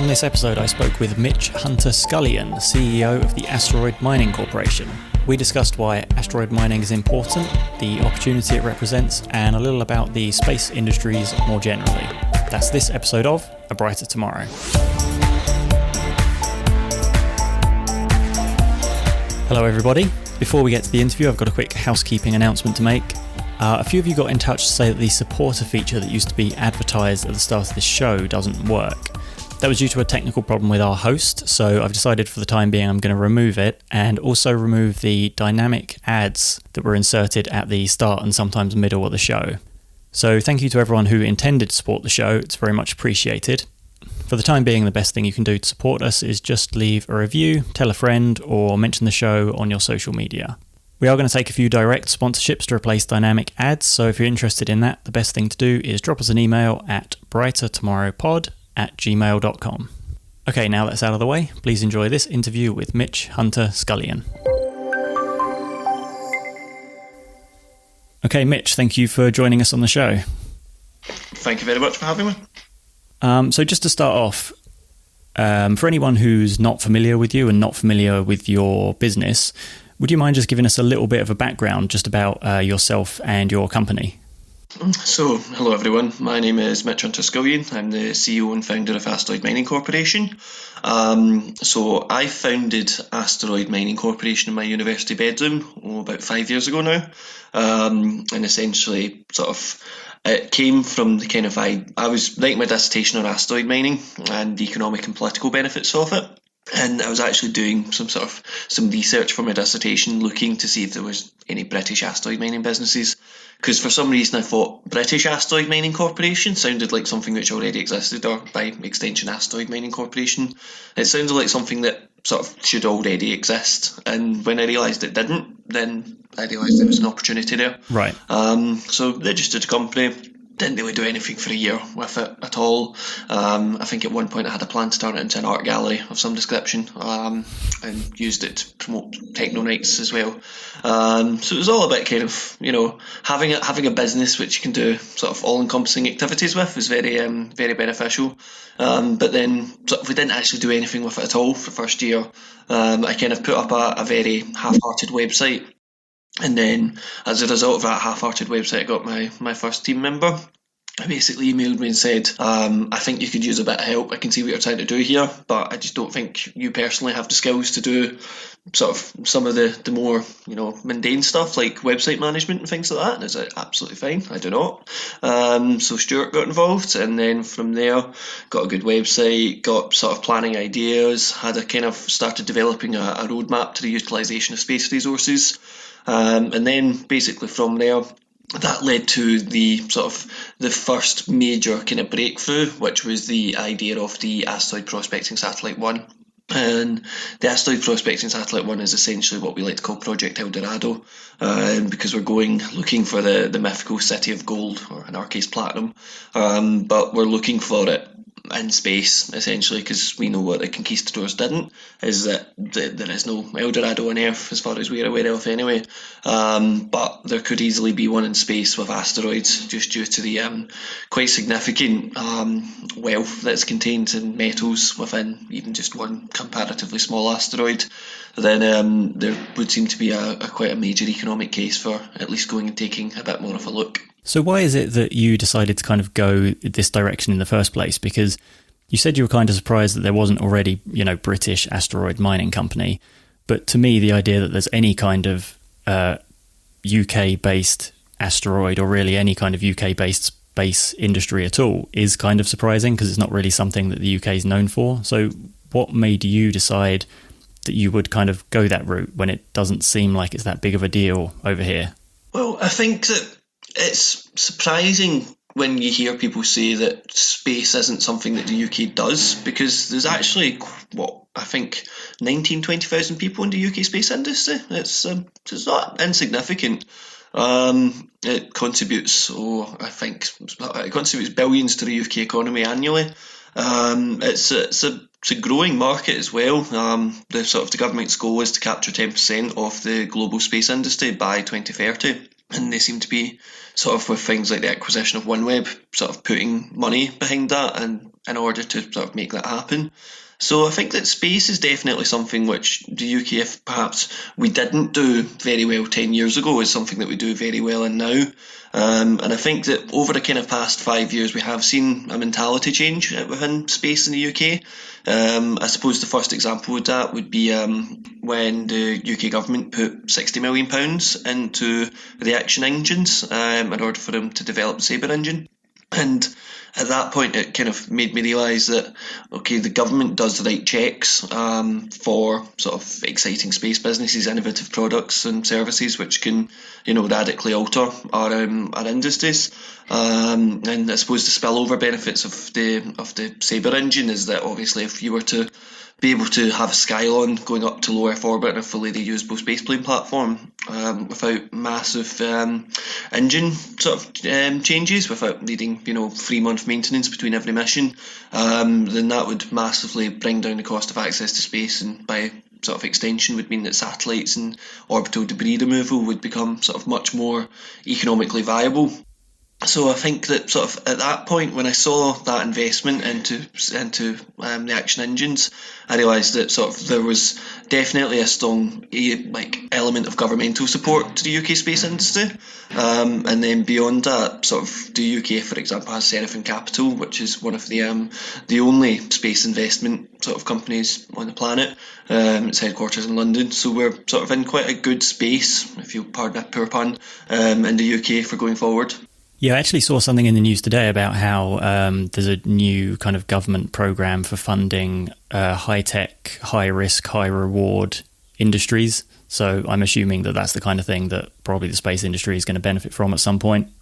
On this episode, I spoke with Mitch Hunter-Scullion, CEO of the Asteroid Mining Corporation. We discussed why asteroid mining is important, the opportunity it represents, and a little about the space industries more generally. That's this episode of A Brighter Tomorrow. Hello everybody. Before we get to the interview, I've got a quick housekeeping announcement to make. A few of you got in touch to say that the supporter feature that used to be advertised at the start of this show doesn't work. That was due to a technical problem with our host, so I've decided for the time being I'm going to remove it and also remove the dynamic ads that were inserted at the start and sometimes middle of the show. So thank you to everyone who intended to support the show, it's very much appreciated. For the time being, the best thing you can do to support us is just leave a review, tell a friend, or mention the show on your social media. We are going to take a few direct sponsorships to replace dynamic ads, so if you're interested in that, the best thing to do is drop us an email at brightertomorrowpod@gmail.com. Okay, now that's out of the way, please enjoy this interview with Mitch Hunter-Scullion. Okay, Mitch, thank you for joining us on the show. Thank you very much for having me. So just to start off, for anyone who's not familiar with you and not familiar with your business, would you mind just giving us a little bit of a background just about yourself and your company? So, hello everyone, my name is Mitch Hunter-Scullion. I'm the CEO and founder of Asteroid Mining Corporation. So I founded Asteroid Mining Corporation in my university bedroom about 5 years ago now, and essentially it came from the kind of, I was writing my dissertation on asteroid mining and the economic and political benefits of it. And I was actually doing some research for my dissertation, looking to see if there was any British asteroid mining businesses. Because for some reason I thought British Asteroid Mining Corporation sounded like something which already existed, or by extension Asteroid Mining Corporation. It sounded like something that should already exist. And when I realised it didn't, then I realised there was an opportunity there. Right. So registered a company. Didn't really do anything for a year with it at all. I think at one point I had a plan to turn it into an art gallery of some description, and used it to promote techno nights as well. So it was all about kind of, having a business which you can do all-encompassing activities with is very very beneficial. But then we didn't actually do anything with it at all for the first year. I kind of put up a very half-hearted website. And then, as a result of that half-hearted website, I got my first team member. He basically emailed me and said, I think you could use a bit of help. I can see what you're trying to do here, but I just don't think you personally have the skills to do some of the more, mundane stuff like website management and things like that. And I said, absolutely fine, I do not. So Stuart got involved, and then from there, got a good website, got planning ideas, started developing a roadmap to the utilisation of space resources. And then basically from there, that led to the first major kind of breakthrough, which was the idea of the Asteroid Prospecting Satellite 1. And the Asteroid Prospecting Satellite 1 is essentially what we like to call Project El Dorado, because we're looking for the mythical city of gold, or in our case platinum, but we're looking for it in space, essentially, because we know what the conquistadors didn't, is that there is no El Dorado on Earth as far as we're aware of anyway, but there could easily be one in space with asteroids, just due to the quite significant wealth that's contained in metals within even just one comparatively small asteroid. Then there would seem to be quite a major economic case for at least going and taking a bit more of a look. So why is it that you decided to kind of go this direction in the first place? Because you said you were kind of surprised that there wasn't already, British asteroid mining company. But to me, the idea that there's any kind of UK-based asteroid, or really any kind of UK-based space industry at all, is kind of surprising, because it's not really something that the UK is known for. So what made you decide that you would kind of go that route when it doesn't seem like it's that big of a deal over here? Well, I think that it's surprising when you hear people say that space isn't something that the UK does, because there's actually, 20,000 people in the UK space industry. It's not insignificant. It contributes, billions to the UK economy annually. It's a growing market as well. The government's goal is to capture 10% of the global space industry by 2030. And they seem to be with things like the acquisition of OneWeb, putting money behind that, and in order to sort of make that happen. So I think that space is definitely something which the UK, if perhaps we didn't do very well 10 years ago, is something that we do very well in now. And I think that over the kind of past 5 years, we have seen a mentality change within space in the UK. I suppose the first example of that would be when the UK government put £60 million into the Action engines in order for them to develop the Sabre engine. And at that point, it kind of made me realise that, okay, the government does the right checks for sort of exciting space businesses, innovative products and services which can, radically alter our industries. And I suppose the spillover benefits of the Sabre engine is that obviously if you were to be able to have a Skylon going up to low Earth orbit and a fully reusable spaceplane platform without massive engine sort of changes, without needing 3-month maintenance between every mission, then that would massively bring down the cost of access to space, and by sort of extension would mean that satellites and orbital debris removal would become sort of much more economically viable. So I think that sort of at that point, when I saw that investment into the Action engines, I realised that sort of there was definitely a strong element of governmental support to the UK space industry. And then beyond that, sort of the UK, for example, has Seraphim Capital, which is one of the only space investment sort of companies on the planet. Its headquarters in London, so we're sort of in quite a good space, if you'll pardon a poor pun, in the UK for going forward. Yeah, I actually saw something in the news today about how there's a new kind of government program for funding high-tech, high-risk, high-reward industries. So I'm assuming that that's the kind of thing that probably the space industry is going to benefit from at some point.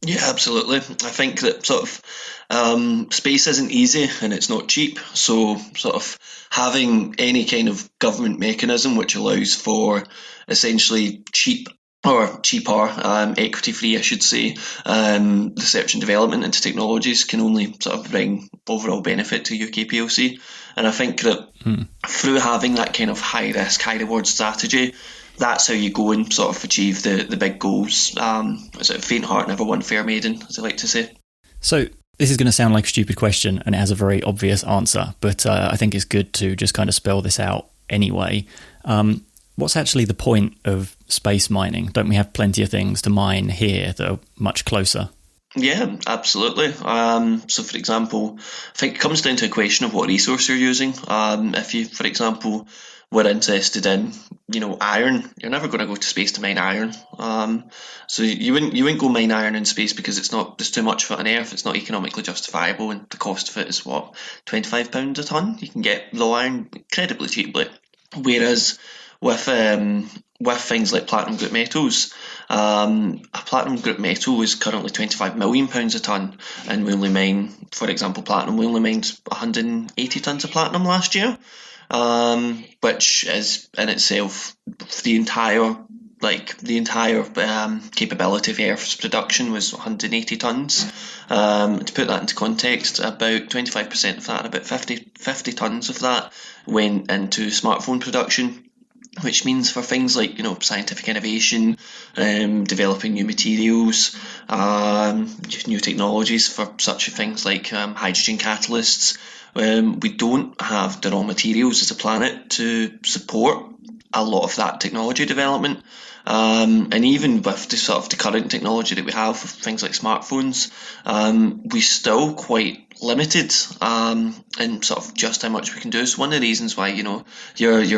Yeah, absolutely. I think that sort of space isn't easy and it's not cheap. So sort of having any kind of government mechanism which allows for essentially cheaper, equity-free, I should say, research and development into technologies can only sort of bring overall benefit to UK PLC. And I think that through having that kind of high-risk, high-reward strategy, that's how you go and sort of achieve the big goals. Is it faint heart never won fair maiden, as I like to say. So this is going to sound like a stupid question and it has a very obvious answer, but I think it's good to just kind of spell this out anyway. What's actually the point of space mining? Don't we have plenty of things to mine here that are much closer? Yeah, absolutely. So, for example, I think it comes down to a question of what resource you're using. If you, for example, were interested in, iron, you're never going to go to space to mine iron. So you wouldn't go mine iron in space because there's too much of it on Earth. It's not economically justifiable, and the cost of it is what, £25 a ton. You can get raw iron incredibly cheaply. Whereas with things like platinum group metals, a platinum group metal is currently £25 million a tonne, and we only mine, for example, platinum. We only mined 180 tonnes of platinum last year, which is in itself the entire capability of Earth's production was 180 tonnes. To put that into context, about 25% of that, about 50 tonnes of that, went into smartphone production, which means for things like scientific innovation, developing new materials, new technologies for such things like hydrogen catalysts, we don't have the raw materials as a planet to support a lot of that technology development. And even with the current technology that we have for things like smartphones, we're still quite limited in sort of just how much we can do. So one of the reasons why your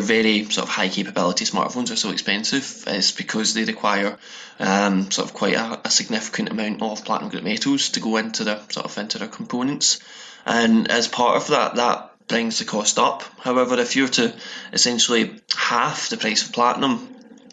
very sort of high capability smartphones are so expensive is because they require sort of quite a significant amount of platinum group metals to go into their components, and as part of that brings the cost up. However, if you were to essentially half the price of platinum,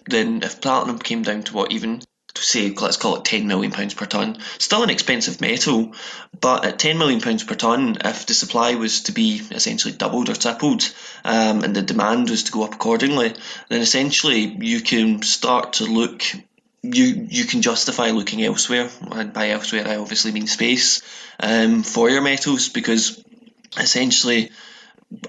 then if platinum came down to let's call it £10 million per tonne, still an expensive metal, but at £10 million per tonne, if the supply was to be essentially doubled or tripled, and the demand was to go up accordingly, then essentially you can start to look, you can justify looking elsewhere, and by elsewhere I obviously mean space, for your metals, because essentially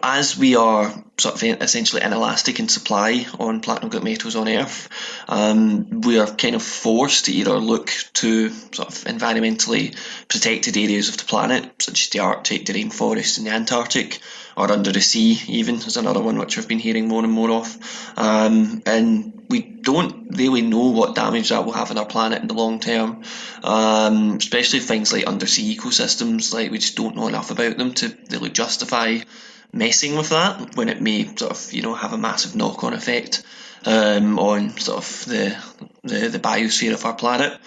as we are sort of essentially inelastic in supply on platinum group metals on Earth, we are kind of forced to either look to sort of environmentally protected areas of the planet, such as the Arctic, the rainforest, and the Antarctic, or under the sea even is another one which I've been hearing more and more of. And we don't really know what damage that will have on our planet in the long term, especially things like undersea ecosystems. Like, we just don't know enough about them to really justify messing with that when it may sort of have a massive knock-on effect on sort of the biosphere of our planet.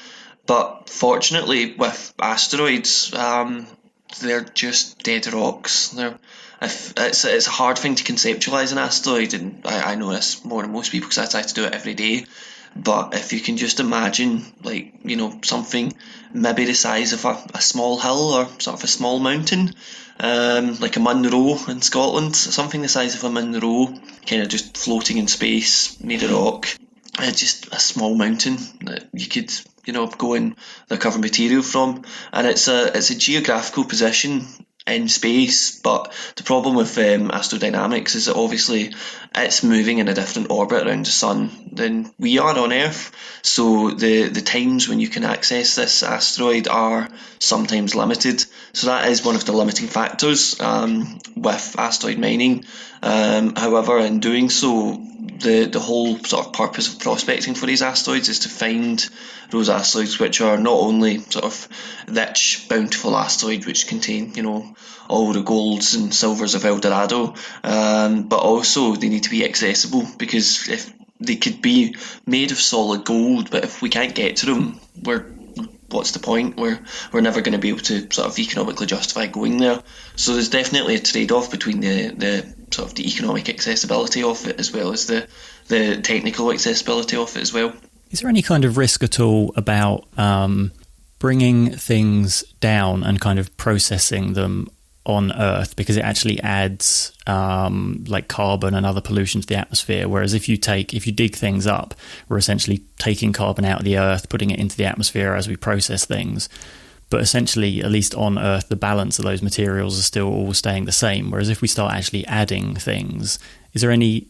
But fortunately, with asteroids, they're just dead rocks. It's a hard thing to conceptualize an asteroid, and I know this more than most people because I try to do it every day. But if you can just imagine, like, something maybe the size of a small hill or sort of a small mountain, like a Munro in Scotland, something the size of a Munro, kind of just floating in space, made of rock. Just a small mountain that you could, go and recover material from, and it's a geographical position in space. But the problem with astrodynamics is that obviously it's moving in a different orbit around the sun than we are on Earth, so the times when you can access this asteroid are sometimes limited. So that is one of the limiting factors with asteroid mining. However, in doing so, the whole sort of purpose of prospecting for these asteroids is to find those asteroids which are not only sort of rich, bountiful asteroids which contain, all the golds and silvers of El Dorado, but also they need to be accessible, because if they could be made of solid gold, but if we can't get to them, what's the point? We're never going to be able to sort of economically justify going there. So there's definitely a trade-off between the sort of the economic accessibility of it as well as the technical accessibility of it as well. Is there any kind of risk at all about bringing things down and kind of processing them on Earth, because it actually adds like carbon and other pollution to the atmosphere? Whereas if you dig things up, we're essentially taking carbon out of the Earth, putting it into the atmosphere as we process things. But essentially, at least on Earth, the balance of those materials are still all staying the same. Whereas if we start actually adding things, is there any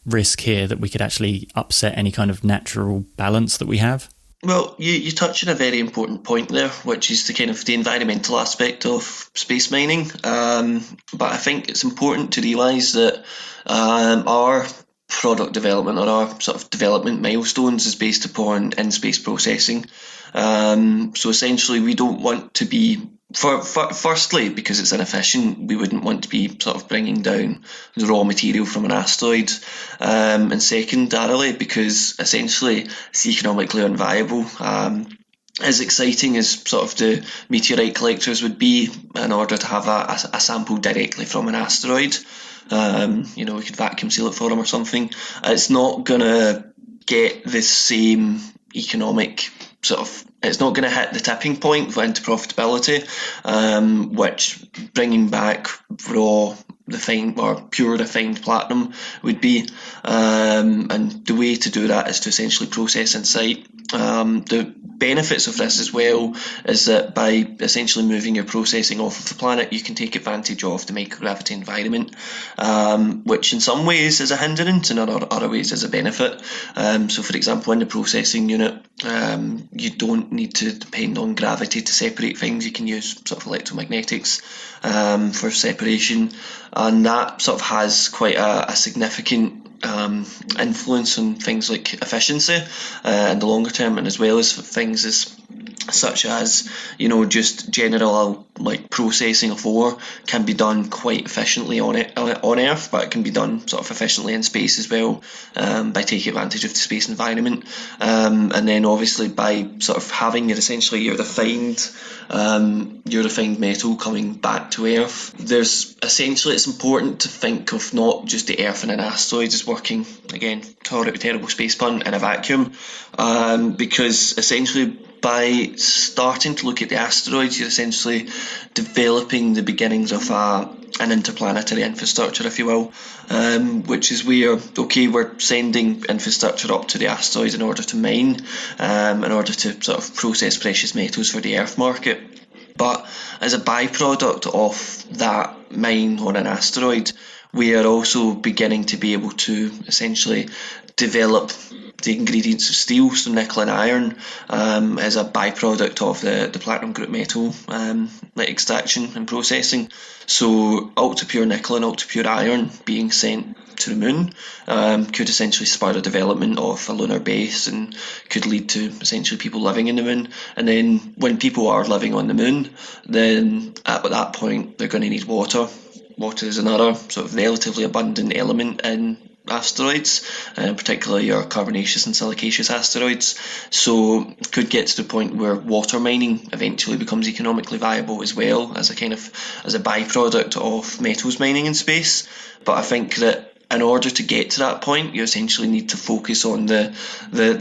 risk here that we could actually upset any kind of natural balance that we have? Well, you touch on a very important point there, which is the kind of the environmental aspect of space mining. But I think it's important to realise that our product development, or our sort of development milestones, is based upon in-space processing. So essentially, we don't want to be, firstly, because it's inefficient, we wouldn't want to be sort of bringing down the raw material from an asteroid, and secondarily, because essentially it's economically unviable. As exciting as sort of the meteorite collectors would be, in order to have a sample directly from an asteroid, we could vacuum seal it for them or something, it's not going to get the same economic it's not going to hit the tipping point into profitability, which bringing back raw refined or pure refined platinum would be. And the way to do that is to essentially process in sight. The benefits of this as well is that by essentially moving your processing off of the planet, you can take advantage of the microgravity environment, which in some ways is a hindrance and in other ways is a benefit. So for example, in the processing unit, you don't need to depend on gravity to separate things. You can use sort of electromagnetics for separation, and that sort of has quite a significant influence on things like efficiency in the longer term, and as well as things such as just general like processing of ore can be done quite efficiently on Earth, but it can be done sort of efficiently in space as well, by taking advantage of the space environment, and then obviously by sort of having your refined metal coming back to Earth. It's important to think of not just the Earth and an asteroid as working, again, terrible space pun, in a vacuum, because essentially by starting to look at the asteroids, you're essentially developing the beginnings of an interplanetary infrastructure, if you will, which is where, we're sending infrastructure up to the asteroids in order to mine, in order to sort of process precious metals for the Earth market. But as a byproduct of that mine on an asteroid, we are also beginning to be able to essentially develop the ingredients of steel, so nickel and iron, as a byproduct of the platinum group metal extraction and processing. So ultra pure nickel and ultra pure iron being sent to the moon could essentially spur the development of a lunar base and could lead to essentially people living in the moon. And then when people are living on the moon, then at that point they're going to need water. Water is another sort of relatively abundant element in asteroids, particularly your carbonaceous and silicaceous asteroids. So could get to the point where water mining eventually becomes economically viable as well as a byproduct of metals mining in space. But I think that in order to get to that point, you essentially need to focus on the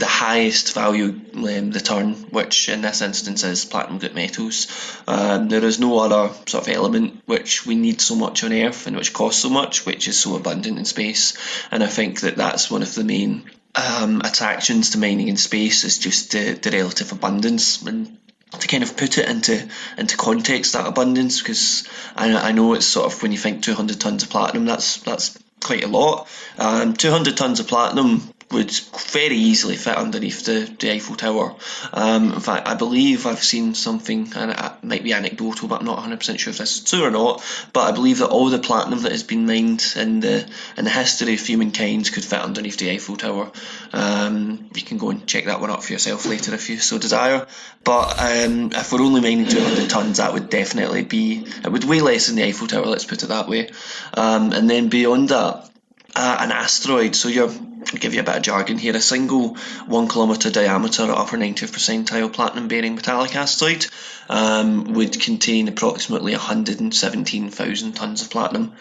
highest value return, which in this instance is platinum group metals. There is no other sort of element which we need so much on Earth and which costs so much, which is so abundant in space. And I think that that's one of the main attractions to mining in space, is just the relative abundance. And to kind of put it into context, that abundance, because I know it's sort of, when you think 200 tons of platinum, that's quite a lot. 200 tons of platinum would very easily fit underneath the Eiffel Tower. In fact, I believe I've seen something, and it might be anecdotal, but I'm not 100% sure if this is true or not, but I believe that all the platinum that has been mined in the history of humankind could fit underneath the Eiffel Tower. You can go and check that one up for yourself later if you so desire. But if we're only mining 200 tons, that would definitely be, it would weigh less than the Eiffel Tower, let's put it that way. And then beyond that, an asteroid, so I'll give you a bit of jargon here, a single 1 kilometre diameter upper 90th percentile platinum bearing metallic asteroid would contain approximately 117,000 tonnes of platinum.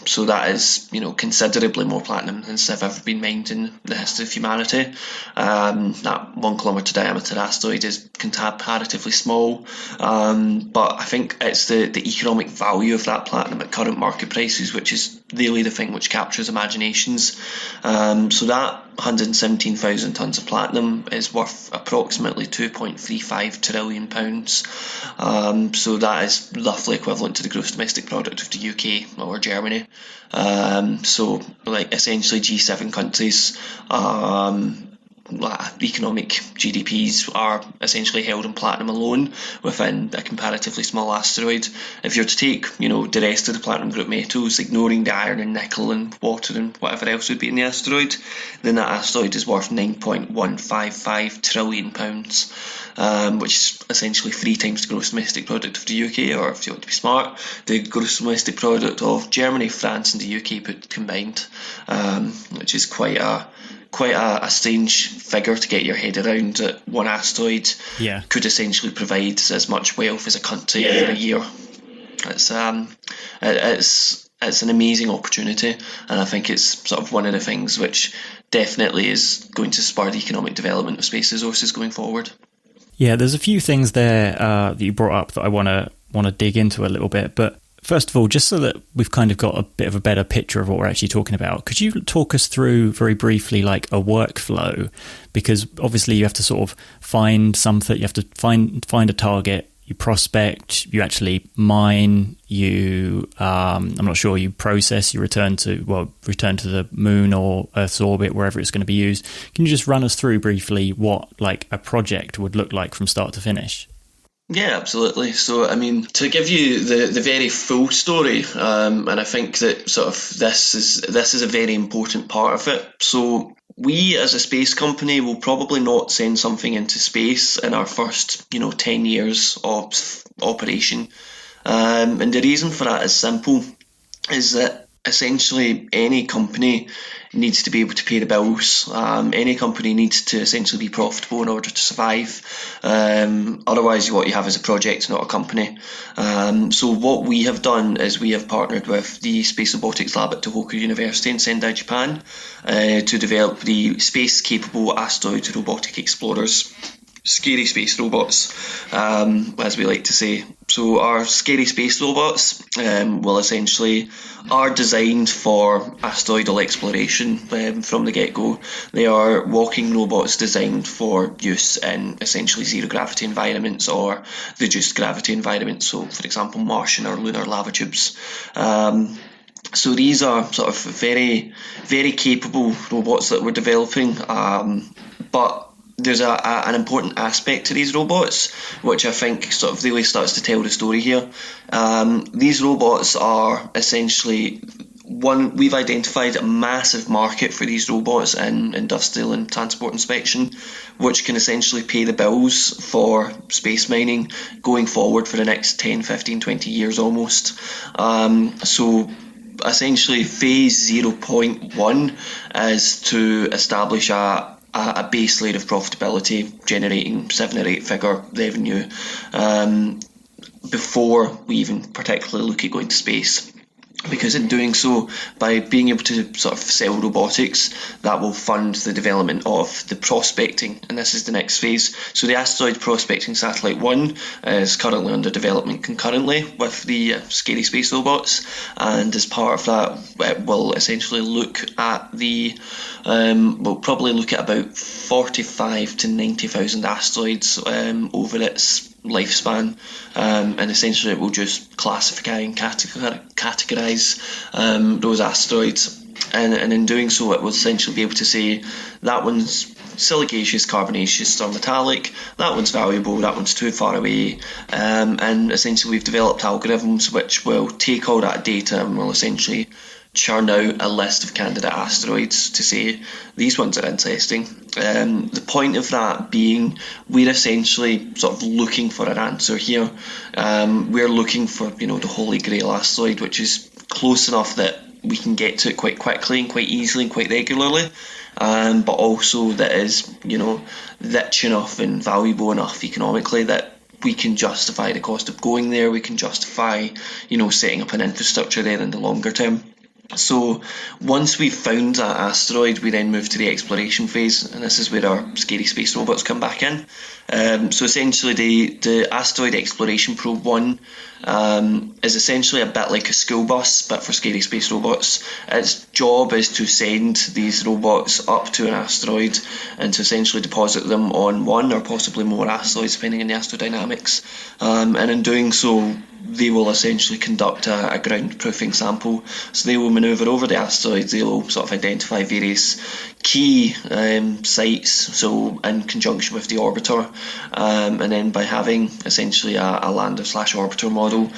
So that is, considerably more platinum than have ever been mined in the history of humanity. That 1 kilometre diameter asteroid is comparatively small, but I think it's the economic value of that platinum at current market prices, which is really the thing which captures imaginations. So that 117,000 tonnes of platinum is worth approximately £2.35 trillion. So that is roughly equivalent to the gross domestic product of the UK or Germany. So like essentially G7 countries, economic GDPs are essentially held in platinum alone within a comparatively small asteroid. If you're to take, the rest of the platinum group metals, ignoring the iron and nickel and water and whatever else would be in the asteroid, then that asteroid is worth £9.155 trillion, which is essentially 3 times the gross domestic product of the UK, or if you want to be smart, the gross domestic product of Germany, France and the UK put combined, which is quite a strange figure to get your head around, that one asteroid could essentially provide as much wealth as a country every year. It's an amazing opportunity, and I think it's sort of one of the things which definitely is going to spur the economic development of space resources going forward. Yeah, there's a few things there that you brought up that I want to dig into a little bit, but first of all, just so that we've kind of got a bit of a better picture of what we're actually talking about, could you talk us through very briefly like a workflow? Because obviously you have to sort of find something, you have to find a target, you prospect, you actually mine, you I'm not sure, you process, you return to the moon or Earth's orbit, wherever it's going to be used. Can you just run us through briefly what like a project would look like from start to finish? Yeah, absolutely. So, to give you the very full story, and I think that sort of this is a very important part of it. So, we as a space company will probably not send something into space in our first, 10 years of operation. And the reason for that is simple, is that essentially any company needs to be able to pay the bills. Any company needs to essentially be profitable in order to survive. Otherwise, what you have is a project, not a company. So what we have done is we have partnered with the Space Robotics Lab at Tohoku University in Sendai, Japan, to develop the space-capable asteroid robotic explorers. scary space robots, as we like to say. So our scary space robots will essentially are designed for asteroidal exploration from the get-go. They are walking robots designed for use in essentially zero gravity environments or reduced gravity environments. So, for example, Martian or lunar lava tubes. So these are sort of very, very capable robots that we're developing, but there's an important aspect to these robots, which I think sort of really starts to tell the story here. These robots are essentially we've identified a massive market for these robots in industrial and transport inspection, which can essentially pay the bills for space mining going forward for the next 10, 15, 20 years almost. So essentially phase 0.1 is to establish a base layer of profitability generating 7 or 8 figure revenue before we even particularly look at going to space. Because in doing so, by being able to sort of sell robotics, that will fund the development of the prospecting, and this is the next phase. So the Asteroid Prospecting Satellite 1 is currently under development concurrently with the scary space robots, and as part of that, it will essentially look at we'll probably look at about 45 to 90,000 asteroids over its lifespan, and essentially it will just classify and categorize those asteroids, and in doing so it will essentially be able to say that one's silicaceous, carbonaceous or metallic, that one's valuable, that one's too far away, and essentially we've developed algorithms which will take all that data and will essentially churn out a list of candidate asteroids to say these ones are interesting. The point of that being we're essentially sort of looking for an answer here. We're looking for the holy grail asteroid, which is close enough that we can get to it quite quickly and quite easily and quite regularly, but also that is rich enough and valuable enough economically that we can justify the cost of going there. We can justify setting up an infrastructure there in the longer term. So once we've found that asteroid, we then move to the exploration phase, and this is where our scary space robots come back in. So essentially the Asteroid Exploration Probe 1 is essentially a bit like a school bus, but for scary space robots. Its job is to send these robots up to an asteroid and to essentially deposit them on one or possibly more asteroids, depending on the astrodynamics. And in doing so, they will essentially conduct a ground proofing sample. So they will manoeuvre over the asteroids, they will sort of identify various key sites, so in conjunction with the orbiter, and then by having essentially a lander/orbiter model,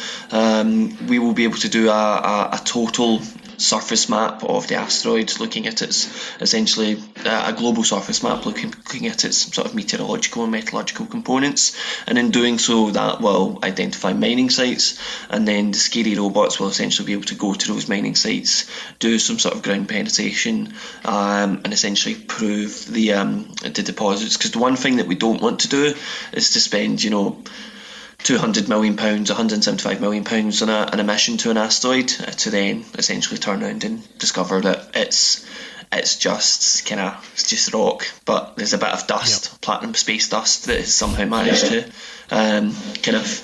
we will be able to do a total surface map of the asteroid, looking at its essentially a global surface map, looking at its sort of meteorological and metallurgical components, and in doing so that will identify mining sites, and then the scary robots will essentially be able to go to those mining sites, do some sort of ground penetration, and essentially prove the deposits, because the one thing that we don't want to do is to spend £200 million, £175 million on an mission to an asteroid to then essentially turn around and discover that it's just rock, but there's a bit of dust, platinum space dust, that has somehow managed to kind of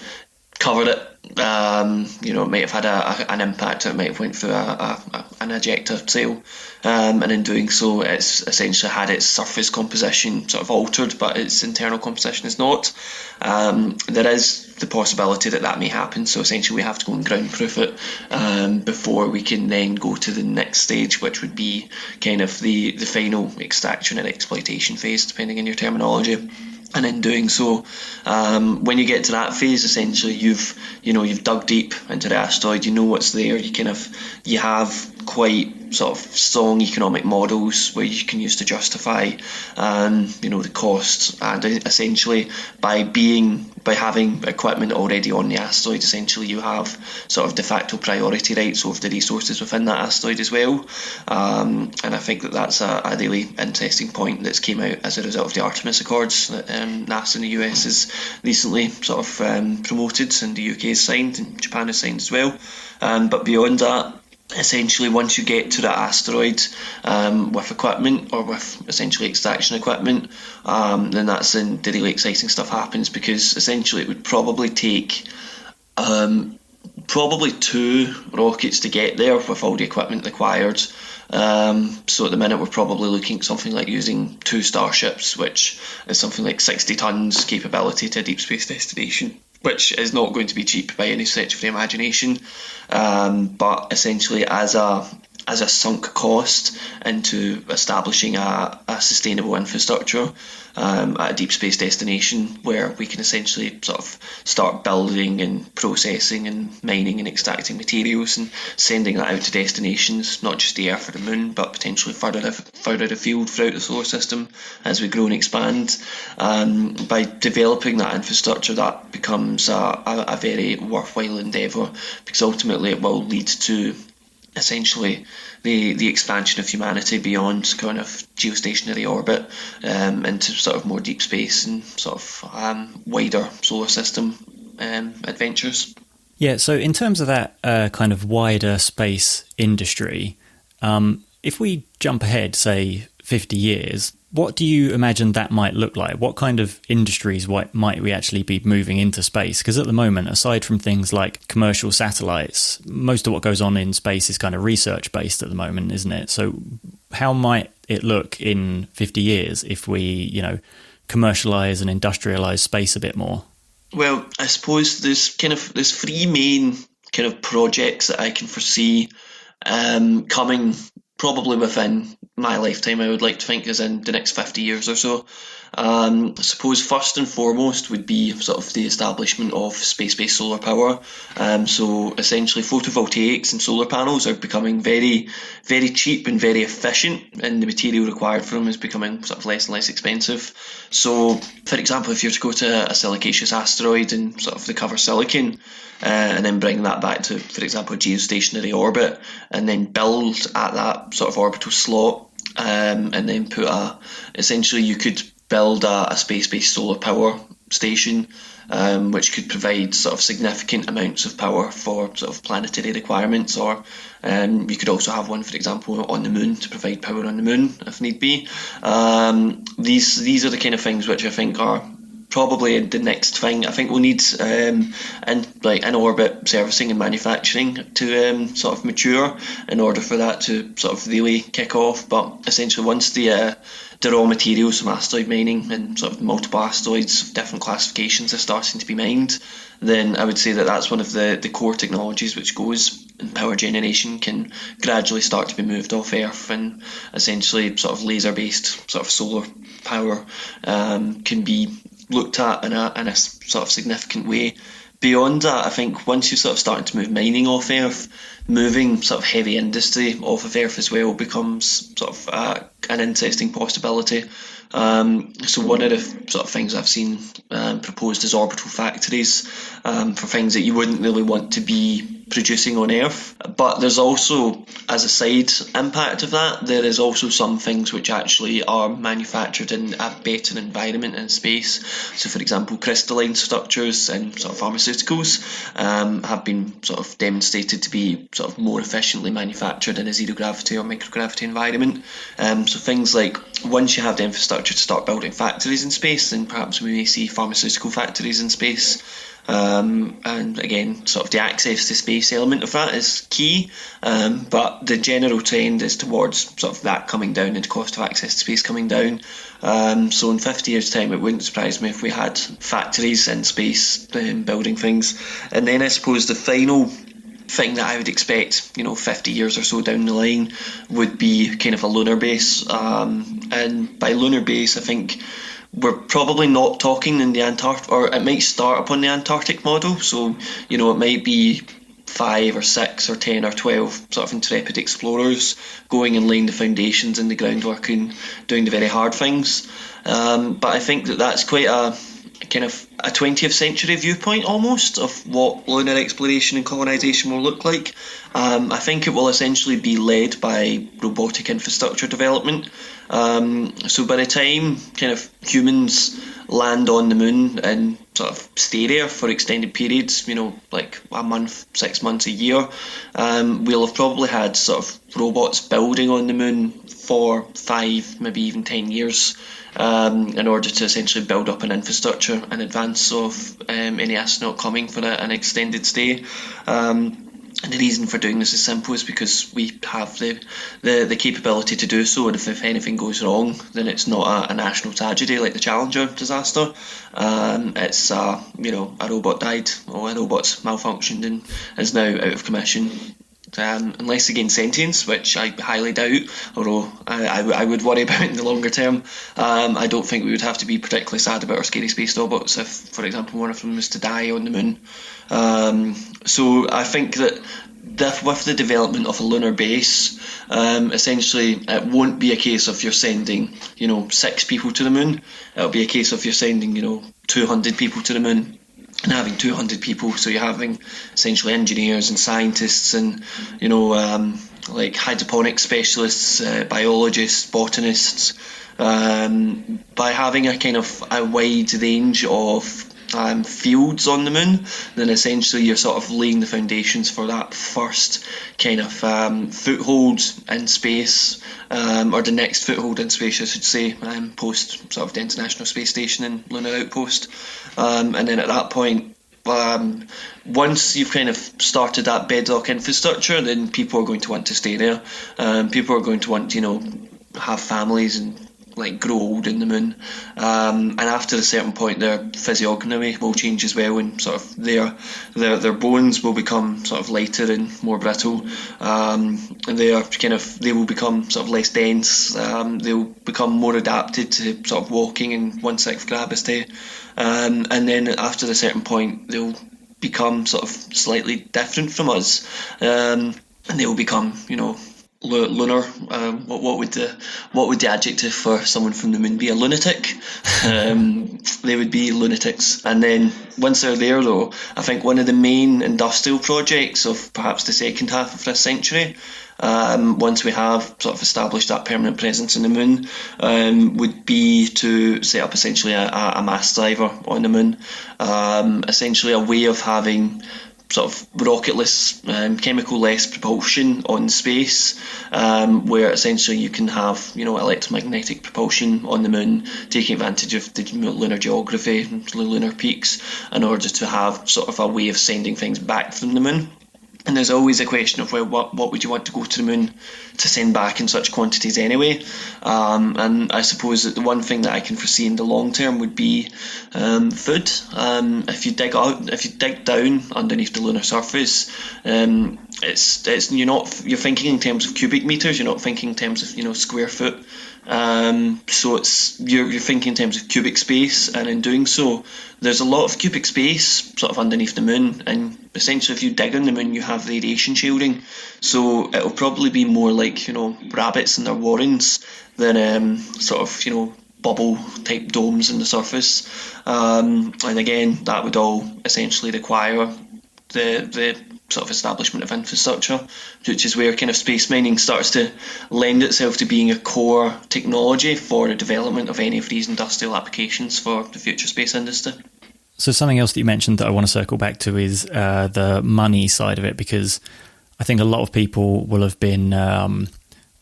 cover it. It might have had an impact, it might have went through an ejector sail, and in doing so it's essentially had its surface composition sort of altered, but its internal composition is not. There is the possibility that may happen, so essentially we have to go and ground proof it before we can then go to the next stage, which would be kind of the final extraction and exploitation phase, depending on your terminology. And in doing so, when you get to that phase, essentially you've dug deep into the asteroid, you know what's there, you have quite sort of strong economic models where you can use to justify the costs, and essentially by having equipment already on the asteroid, essentially you have sort of de facto priority rights over the resources within that asteroid as well, and I think that's a really interesting point that's came out as a result of the Artemis Accords that NASA in the US has recently sort of promoted, and the UK has signed and Japan has signed as well. But beyond that, essentially once you get to the asteroid with equipment or with essentially extraction equipment, then that's when the really exciting stuff happens, because essentially it would probably take probably 2 rockets to get there with all the equipment required. So at the minute we're probably looking at something like using 2 starships, which is something like 60 tons capability to a deep space destination, which is not going to be cheap by any stretch of the imagination. But essentially, as a sunk cost into establishing a sustainable infrastructure at a deep space destination, where we can essentially sort of start building and processing and mining and extracting materials and sending that out to destinations, not just the Earth or the Moon, but potentially further afield throughout the solar system as we grow and expand. By developing that infrastructure, that becomes a very worthwhile endeavour, because ultimately it will lead to essentially the expansion of humanity beyond kind of geostationary orbit into sort of more deep space and sort of wider solar system adventures. Yeah, so in terms of that kind of wider space industry, if we jump ahead, say, 50 years, what do you imagine that might look like? What kind of industries might we actually be moving into space? Because at the moment, aside from things like commercial satellites, most of what goes on in space is kind of research-based at the moment, isn't it? So how might it look in 50 years if we, commercialize and industrialize space a bit more? Well, I suppose there's 3 main kind of projects that I can foresee coming probably within my lifetime. I would like to think is in the next 50 years or so. I suppose first and foremost would be sort of the establishment of space-based solar power. So essentially photovoltaics and solar panels are becoming very, very cheap and very efficient, and the material required for them is becoming sort of less and less expensive. So, for example, if you were to go to a silicaceous asteroid and sort of recover silicon, and then bring that back to, for example, a geostationary orbit, and then build at that sort of orbital slot, and then essentially you could build a space-based solar power station, which could provide sort of significant amounts of power for sort of planetary requirements, or you could also have one, for example, on the moon to provide power on the moon if need be. These are the kind of things which I think are probably the next thing. I think we'll need in orbit servicing and manufacturing to sort of mature in order for that to sort of really kick off. But essentially, once the raw materials from asteroid mining and sort of multiple asteroids of different classifications are starting to be mined, then I would say that that's one of the core technologies which goes in power generation, can gradually start to be moved off Earth, and essentially sort of laser-based sort of solar power can be looked at in a sort of significant way. Beyond that, I think once you sort of starting to move mining off Earth, moving sort of heavy industry off of Earth as well becomes sort of an interesting possibility. So one of the sort of things I've seen proposed is orbital factories for things that you wouldn't really want to be producing on Earth. But there's also, as a side impact of that, there is also some things which actually are manufactured in a better environment in space. So for example, crystalline structures and sort of pharmaceuticals have been sort of demonstrated to be sort of more efficiently manufactured in a zero gravity or microgravity environment. So things like, once you have the infrastructure to start building factories in space, then perhaps we may see pharmaceutical factories in space. And again, sort of the access to space element of that is key, but the general trend is towards sort of that coming down and the cost of access to space coming down. So in 50 years' time, it wouldn't surprise me if we had factories in space building things. And then I suppose the final thing that I would expect, 50 years or so down the line, would be kind of a lunar base. And by lunar base, I think we're probably not talking in the Antarctic, or it might start upon the Antarctic model. So, it might be 5 or 6 or 10 or 12 sort of intrepid explorers going and laying the foundations and the groundwork and doing the very hard things. But I think that that's quite a kind of a 20th century viewpoint almost of what lunar exploration and colonisation will look like. I think it will essentially be led by robotic infrastructure development. So by the time kind of humans land on the moon and sort of stay there for extended periods, like a month, 6 months, a year, we'll have probably had sort of robots building on the moon for 5, maybe even 10 years, in order to essentially build up an infrastructure in advance of any astronaut coming for an extended stay. And the reason for doing this is simple, is because we have the capability to do so, and if anything goes wrong, then it's not a national tragedy like the Challenger disaster. It's a robot died, or a robot's malfunctioned and is now out of commission. Unless they gain sentience, which I highly doubt, although I would worry about in the longer term. I don't think we would have to be particularly sad about our scary space robots if, for example, one of them was to die on the moon. So I think that with the development of a lunar base, essentially it won't be a case of you're sending 6 people to the moon. It'll be a case of you're sending 200 people to the moon. And having 200 people, so you're having essentially engineers and scientists and like hydroponic specialists, biologists, botanists. By having a kind of a wide range of fields on the moon, then essentially you're sort of laying the foundations for that first kind of foothold in space, or the next foothold in space, I should say, post sort of the International Space Station and Lunar Outpost. And then at that point, once you've kind of started that bedrock infrastructure, then people are going to want to stay there. People are going to want to have families and like grow old in the moon, and after a certain point their physiognomy will change as well, and sort of their bones will become sort of lighter and more brittle, and they will become sort of less dense. They'll become more adapted to sort of walking in one sixth gravity, and then after a certain point they'll become sort of slightly different from us, and they will become lunar. What would the adjective for someone from the moon be? A lunatic. They would be lunatics. And then once they're there, though, I think one of the main industrial projects of perhaps the second half of this century, once we have sort of established that permanent presence in the moon, would be to set up essentially a mass driver on the moon, essentially a way of having sort of rocketless, chemical-less propulsion on space, where essentially you can have, electromagnetic propulsion on the moon, taking advantage of the lunar geography and the lunar peaks in order to have sort of a way of sending things back from the moon. And there's always a question of, well, what would you want to go to the moon to send back in such quantities anyway? And I suppose that the one thing that I can foresee in the long term would be food. If you dig down underneath the lunar surface, you're thinking in terms of cubic meters. You're not thinking in terms of square foot. So you're thinking in terms of cubic space, and in doing so, there's a lot of cubic space sort of underneath the moon, and essentially if you dig on the moon you have radiation shielding, so it'll probably be more like rabbits in their warrens than sort of bubble type domes in the surface, and again that would all essentially require the sort of establishment of infrastructure, which is where kind of space mining starts to lend itself to being a core technology for the development of any of these industrial applications for the future space industry. So something else that you mentioned that I want to circle back to is the money side of it, because I think a lot of people will have been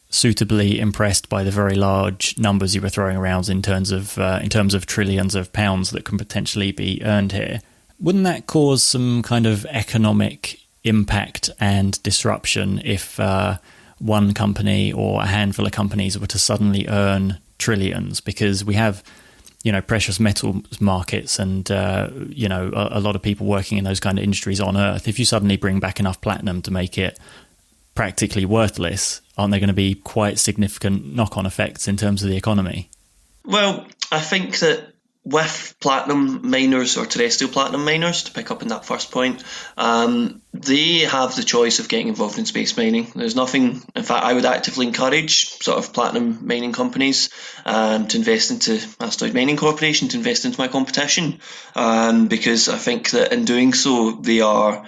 suitably impressed by the very large numbers you were throwing around in terms of trillions of pounds that can potentially be earned here. Wouldn't that cause some kind of economic impact and disruption if one company or a handful of companies were to suddenly earn trillions? Because we have, precious metals markets and, a lot of people working in those kind of industries on Earth. If you suddenly bring back enough platinum to make it practically worthless, aren't there going to be quite significant knock-on effects in terms of the economy? Well, I think that with platinum miners or terrestrial platinum miners, to pick up on that first point, they have the choice of getting involved in space mining. There's nothing, in fact, I would actively encourage sort of platinum mining companies to invest into Asteroid Mining Corporation, to invest into my competition, because I think that in doing so, they are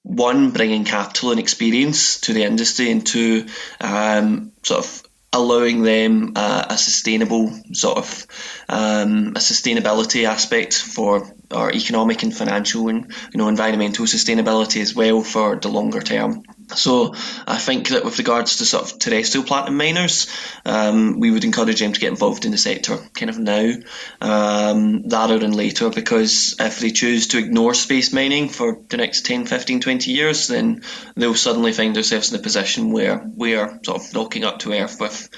one, bringing capital and experience to the industry, and two, sort of allowing them a sustainable sort of a sustainability aspect for our economic and financial and environmental sustainability as well for the longer term. So I think that with regards to sort of terrestrial platinum miners, we would encourage them to get involved in the sector kind of now, rather than later, because if they choose to ignore space mining for the next 10, 15, 20 years, then they'll suddenly find themselves in a position where we're sort of rocking up to Earth with,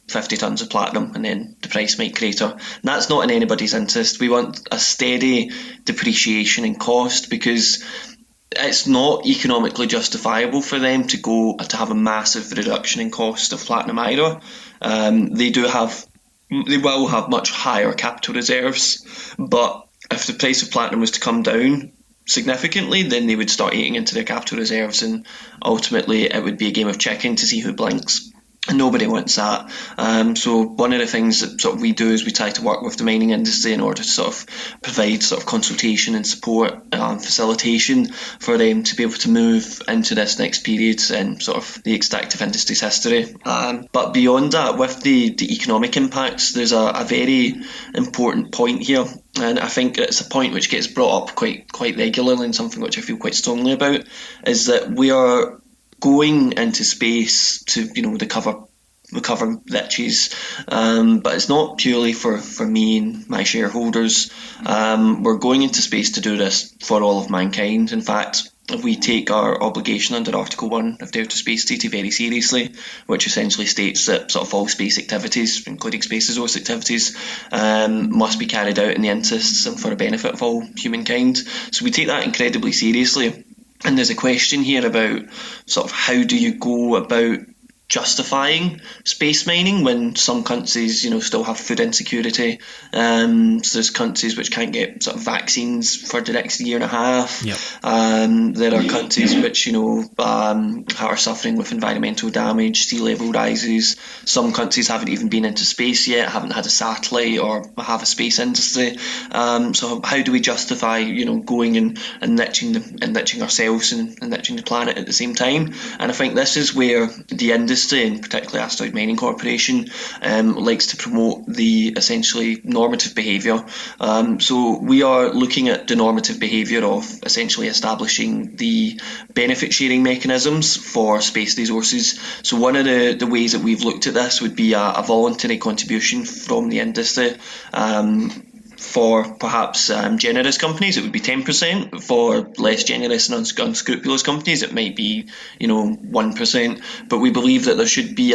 50 tons of platinum, and then the price might crater. And that's not in anybody's interest. We want a steady depreciation in cost, because it's not economically justifiable for them to have a massive reduction in cost of platinum either. They will have much higher capital reserves, but if the price of platinum was to come down significantly, then they would start eating into their capital reserves, and ultimately it would be a game of chicken to see who blinks. And nobody wants that. So one of the things that sort of we do is we try to work with the mining industry in order to sort of provide sort of consultation and support, facilitation for them to be able to move into this next period in sort of the extractive industry's history. But beyond that, with the economic impacts, there's a very important point here. And I think it's a point which gets brought up quite regularly, and something which I feel quite strongly about, is that we are going into space to recover riches, but it's not purely for me and my shareholders. We're going into space to do this for all of mankind. In fact, we take our obligation under Article 1 of the Outer Space Treaty very seriously, which essentially states that sort of all space activities, including space resource activities, must be carried out in the interests and for the benefit of all humankind. So we take that incredibly seriously. And there's a question here about sort of how do you go about justifying space mining when some countries, still have food insecurity. So there's countries which can't get sort of vaccines for the next year and a half. Yep. There are countries which, are suffering with environmental damage, sea level rises. Some countries haven't even been into space yet, haven't had a satellite or have a space industry. So how do we justify, going and enriching ourselves and enriching the planet at the same time? And I think this is where the industry, and particularly Asteroid Mining Corporation, likes to promote the essentially normative behaviour. So we are looking at the normative behaviour of essentially establishing the benefit sharing mechanisms for space resources. So one of the ways that we've looked at this would be a voluntary contribution from the industry. For perhaps generous companies, it would be 10%. For less generous and unscrupulous companies, it might be 1%. But we believe that there should be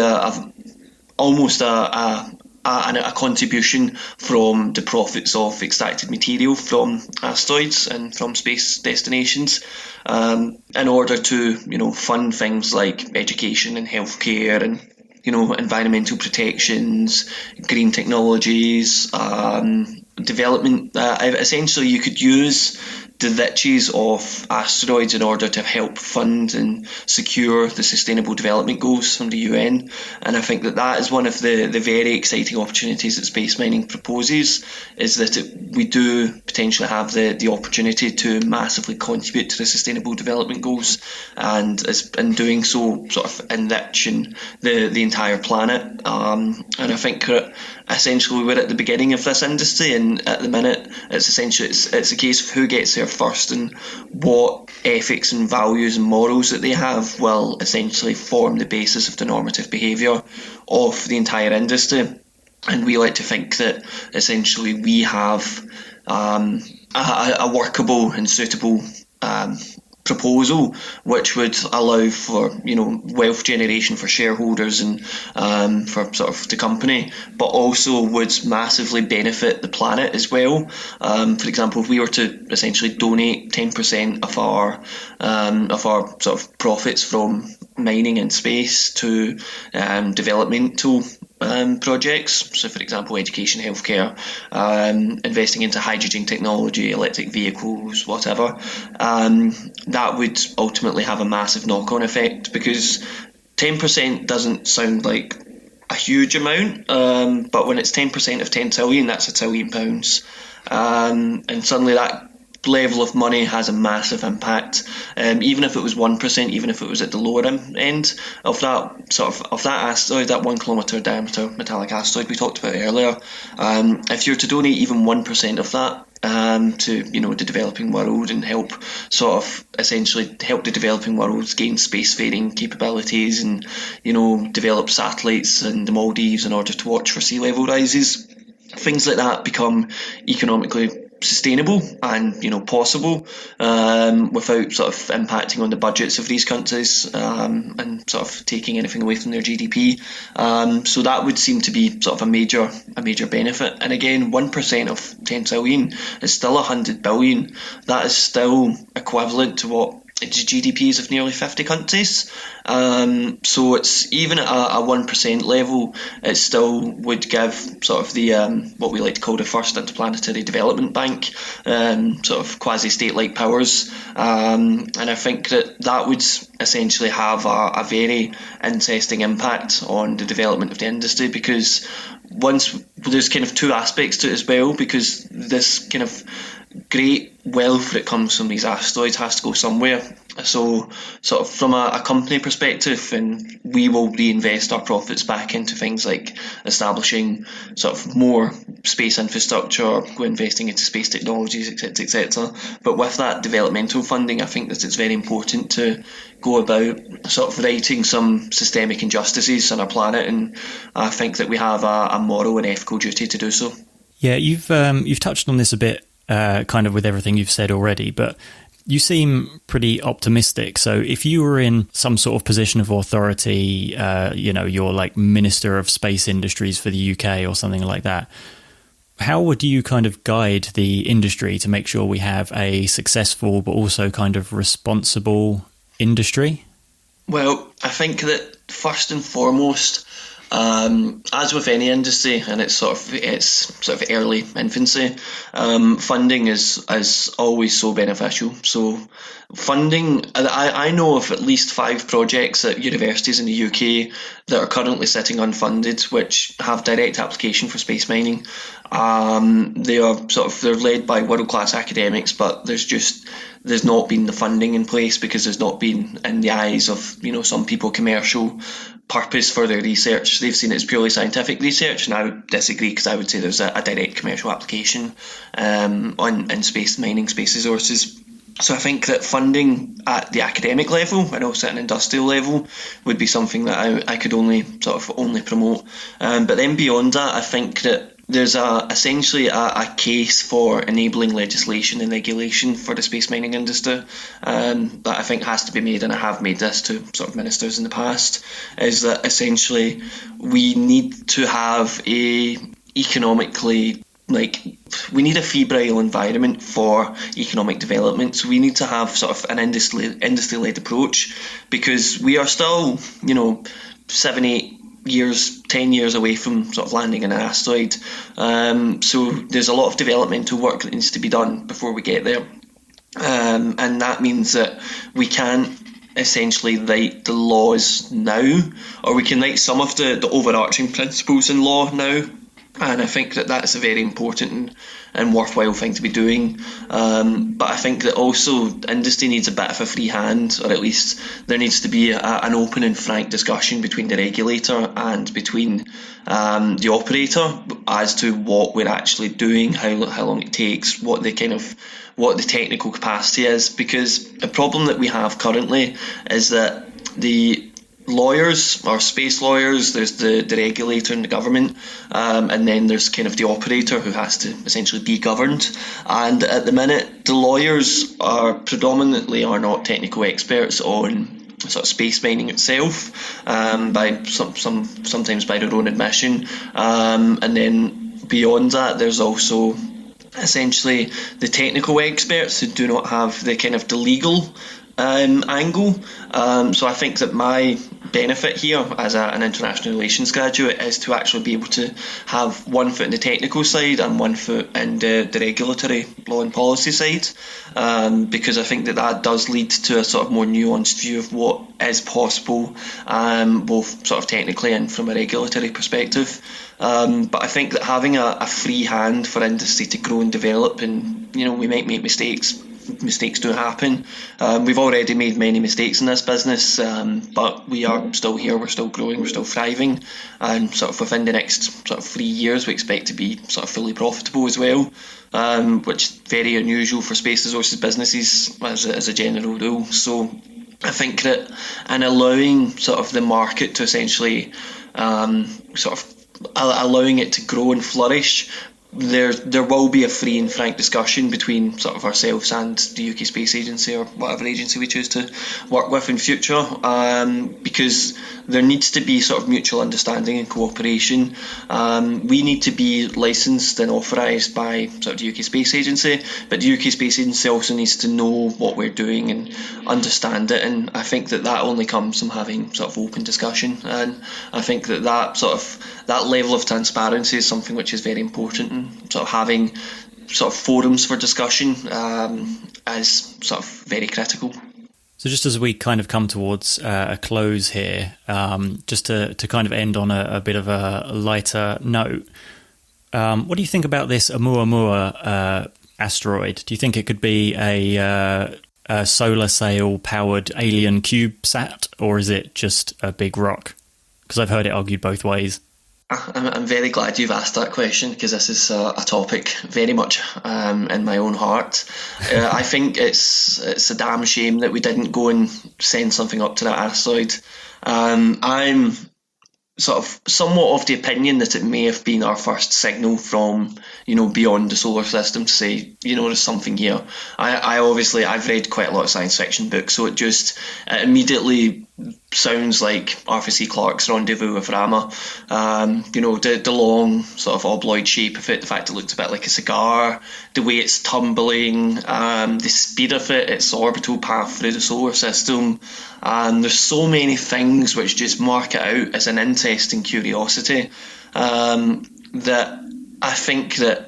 almost a contribution from the profits of extracted material from asteroids and from space destinations, in order to fund things like education and healthcare and environmental protections, green technologies, development. Essentially, you could use the riches of asteroids in order to help fund and secure the Sustainable Development Goals from the UN. And I think that is one of the very exciting opportunities that space mining proposes, is that we do potentially have the opportunity to massively contribute to the Sustainable Development Goals, and in doing so sort of enriching the entire planet. And I think that essentially we're at the beginning of this industry, and at the minute it's a case of who gets there first, and what ethics and values and morals that they have will essentially form the basis of the normative behaviour of the entire industry. And we like to think that essentially we have a workable and suitable proposal which would allow for wealth generation for shareholders and for sort of the company, but also would massively benefit the planet as well. For example, if we were to essentially donate 10% of our sort of profits from mining in space to developmental projects. So, for example, education, healthcare, investing into hydrogen technology, electric vehicles, whatever. That would ultimately have a massive knock-on effect, because 10% doesn't sound like a huge amount, but when it's 10% of 10 trillion, that's £1 trillion. And suddenly that level of money has a massive impact. Even if it was 1%, even if it was at the lower end of that asteroid, that 1 kilometre diameter metallic asteroid we talked about earlier, if you're to donate even 1% of that to the developing world, and help essentially help the developing world gain spacefaring capabilities, and develop satellites in the Maldives in order to watch for sea level rises, things like that become economically sustainable and possible, without sort of impacting on the budgets of these countries, and sort of taking anything away from their GDP. So that would seem to be sort of a major benefit. And again, 1% of 10 trillion is still 100 billion. That is still equivalent to what its GDPs of nearly 50 countries. So it's even at a 1% level, it still would give sort of the what we like to call the first interplanetary development bank, sort of quasi-state-like powers. And I think that would essentially have a very interesting impact on the development of the industry, because once there's kind of two aspects to it as well, because this kind of great wealth that comes from these asteroids has to go somewhere. So sort of from a company perspective, and we will reinvest our profits back into things like establishing sort of more space infrastructure, investing into space technologies, etc., etc. But with that developmental funding, I think that it's very important to go about sort of righting some systemic injustices on our planet, and I think that we have a moral and ethical duty to do so. Yeah, you've touched on this a bit, kind of with everything you've said already, but you seem pretty optimistic. So if you were in some sort of position of authority, you're like Minister of Space Industries for the UK or something like that, how would you kind of guide the industry to make sure we have a successful but also kind of responsible industry? Well, I think that first and foremost, as with any industry, and it's sort of early infancy, funding is always so beneficial. So funding, I know of at least 5 projects at universities in the UK that are currently sitting unfunded, which have direct application for space mining. They're led by world-class academics, but there's not been the funding in place, because there's not been, in the eyes of some people, commercial purpose for their research. They've seen it as purely scientific research, and I would disagree, because I would say there's a direct commercial application in space mining, space resources. So I think that funding at the academic level and also at an industrial level would be something that I could only promote. But then beyond that, I think that there's essentially a case for enabling legislation and regulation for the space mining industry, that I think has to be made, and I have made this to sort of ministers in the past, is that essentially we need to have we need a febrile environment for economic development. So we need to have sort of an industry-led approach, because we are still 7, 8 years, 10 years away from sort of landing an asteroid. So there's a lot of developmental work that needs to be done before we get there. And that means that we can't essentially write the laws now, or we can write some of the overarching principles in law now. And I think that that's a very important and worthwhile thing to be doing. But I think that also industry needs a bit of a free hand, or at least there needs to be an open and frank discussion between the regulator and between the operator as to what we're actually doing, how long it takes, what the technical capacity is. Because the problem that we have currently is that the lawyers or space lawyers, there's the regulator and the government, and then there's kind of the operator who has to essentially be governed. And at the minute, the lawyers are not technical experts on sort of space mining itself, by sometimes by their own admission, and then beyond that, there's also essentially the technical experts who do not have the kind of the legal angle. So I think that my benefit here as an international relations graduate is to actually be able to have one foot in the technical side and one foot in the regulatory law and policy side, because I think that that does lead to a sort of more nuanced view of what is possible, both sort of technically and from a regulatory perspective. But I think that having a free hand for industry to grow and develop, and we might make mistakes. Mistakes do happen. We've already made many mistakes in this business, but we are still here, we're still growing, we're still thriving, and sort of within the next sort of 3 years we expect to be sort of fully profitable as well, which is very unusual for space resources businesses as a general rule. So I think that in allowing sort of the market to essentially sort of allowing it to grow and flourish, there will be a free and frank discussion between sort of ourselves and the UK Space Agency or whatever agency we choose to work with in future, because there needs to be sort of mutual understanding and cooperation. We need to be licensed and authorised by sort of the UK Space Agency, but the UK Space Agency also needs to know what we're doing and understand it, and I think that only comes from having sort of open discussion, and I think that level of transparency is something which is very important, and sort of having sort of forums for discussion is sort of very critical. So just as we kind of come towards a close here, just to kind of end on a bit of a lighter note, what do you think about this Oumuamua asteroid? Do you think it could be a solar sail powered alien CubeSat, or is it just a big rock? Because I've heard it argued both ways. I'm very glad you've asked that question, because this is a topic very much in my own heart. I think it's a damn shame that we didn't go and send something up to that asteroid. I'm sort of somewhat of the opinion that it may have been our first signal from beyond the solar system to say there's something here. I've read quite a lot of science fiction books, so it immediately sounds like Arthur C. Clarke's Rendezvous with Rama. The long sort of obloid shape of it, the fact it looks a bit like a cigar, the way it's tumbling, the speed of it, its orbital path through the solar system. There's so many things which just mark it out as an interesting curiosity, that I think that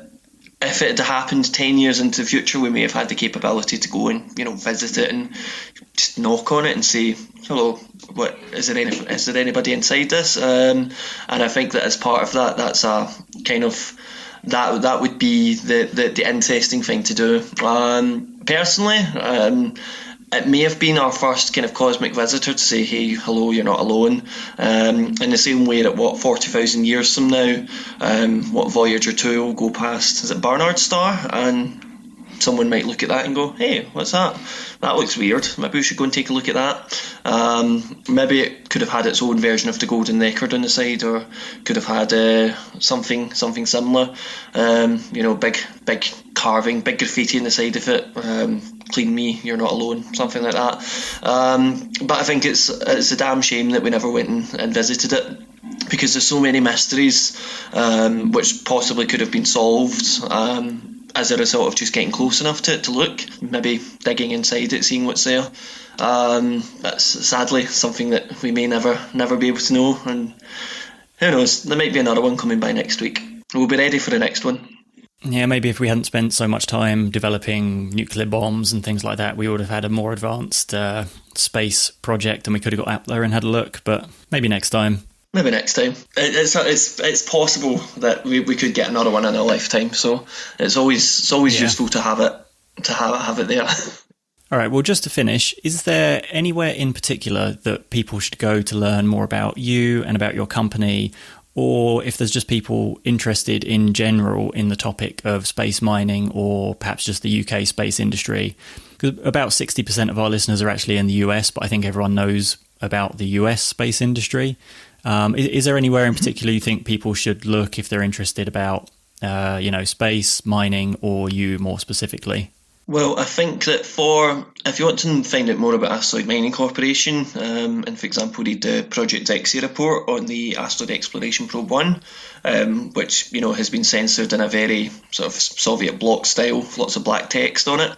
if it had happened 10 years into the future, we may have had the capability to go and visit it and just knock on it and say, hello, what is there anybody inside this? And I think that as part of that, that's a kind of that would be the interesting thing to do. Personally, it may have been our first kind of cosmic visitor to say, hey, hello, you're not alone. In the same way that 40,000 years from now, Voyager 2 will go past, is it Barnard's star? And someone might look at that and go, hey, what's that? That looks weird. Maybe we should go and take a look at that. Maybe it could have had its own version of the golden record on the side, or could have had something similar. Big carving, big graffiti on the side of it. Clean me, you're not alone, something like that. But I think it's a damn shame that we never went and visited it, because there's so many mysteries which possibly could have been solved as a result of just getting close enough to look, maybe digging inside it, seeing what's there. That's sadly something that we may never be able to know, and who knows, there might be another one coming by next week. We'll be ready for the next one. Yeah, maybe if we hadn't spent so much time developing nuclear bombs and things like that, we would have had a more advanced space project and we could have got out there and had a look, but maybe next time. Maybe next time. It's possible that we could get another one in a lifetime, so it's always useful to have it there. All right, well, just to finish, is there anywhere in particular that people should go to learn more about you and about your company, or if there's just people interested in general in the topic of space mining or perhaps just the UK space industry? Because about 60% of our listeners are actually in the US, but I think everyone knows about the US space industry. Is there anywhere in particular you think people should look if they're interested about, space mining, or you more specifically? Well, I think that for if you want to find out more about Asteroid Mining Corporation, and for example read the Project Xia report on the Asteroid Exploration Probe 1, which has been censored in a very sort of Soviet bloc style, lots of black text on it,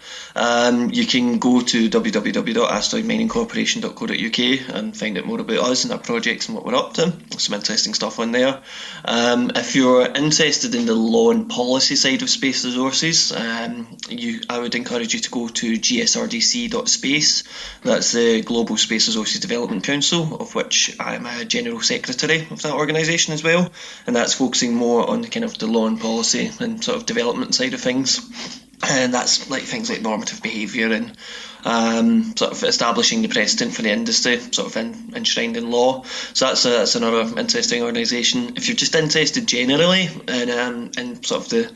you can go to www.asteroidminingcorporation.co.uk and find out more about us and our projects and what we're up to. There's some interesting stuff on there. If you're interested in the law and policy side of space resources, I would encourage you to go to gsrdc.space. That's the Global Space Resources Development Council, of which I'm a General Secretary of that organisation as well, and that's focusing more on kind of the law and policy and sort of development side of things. And that's like things like normative behaviour and sort of establishing the precedent for the industry, sort of enshrined in law. So that's another interesting organisation. If you're just interested generally in sort of the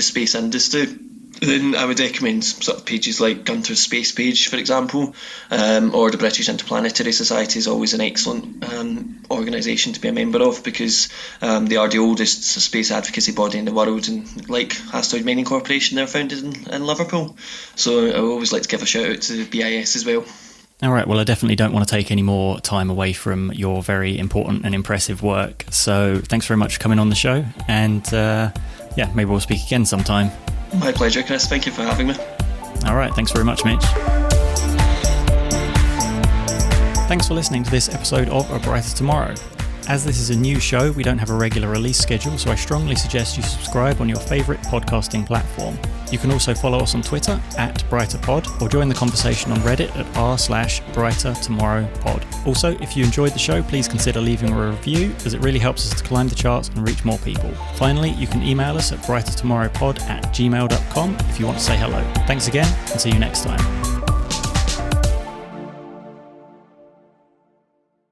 space industry, then I would recommend sort of pages like Gunter's Space Page, for example, or the British Interplanetary Society is always an excellent organisation to be a member of, because they are the oldest space advocacy body in the world, and like Asteroid Mining Corporation, they're founded in Liverpool. So I always like to give a shout out to the BIS as well. All right, well, I definitely don't want to take any more time away from your very important and impressive work. So thanks very much for coming on the show, and maybe we'll speak again sometime. My pleasure, Chris. Thank you for having me. All right, thanks very much, Mitch. Thanks for listening to this episode of A Brighter Tomorrow. As this is a new show, we don't have a regular release schedule, so I strongly suggest you subscribe on your favourite podcasting platform. You can also follow us on Twitter @BrighterPod, or join the conversation on Reddit at r/BrighterTomorrowPod. Also, if you enjoyed the show, please consider leaving a review, as it really helps us to climb the charts and reach more people. Finally, you can email us at brightertomorrowpod@gmail.com if you want to say hello. Thanks again, and see you next time.